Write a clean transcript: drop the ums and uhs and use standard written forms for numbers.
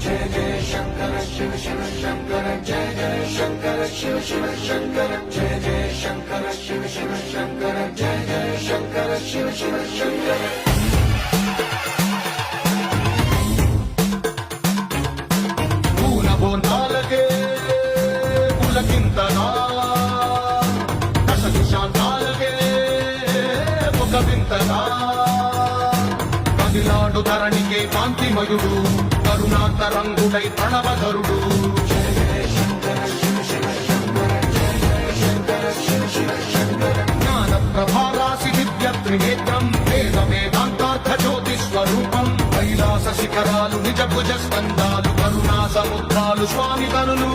जय जय शंकर शिव शिव शंकर जय जय शंकर शिव शिव शंकर जय जय शंकर शिव शिव शंकर जय जय शंकर शिव शिव शंकर పూల బోందాలకే పులకింతగా దశ దిశాంతాలకే ఒక వింతగా కదిలాడు ధరణికే కాంతిమయుడు కరుణాంతరంగుడై ప్రణవధరుడు जय जय शंकर शिव शिव शंकर जय जय शंकर शिव शिव शंकर జ్ఞాన ప్రభారాసి దివ్య త్రినేత్రం వేద వేదాంతార్థ జ్యోతి స్వరూపం కైలాస శిఖరాలు నిజ భుజ స్కందాలు కరుణా సముద్రాలు స్వామి కనులు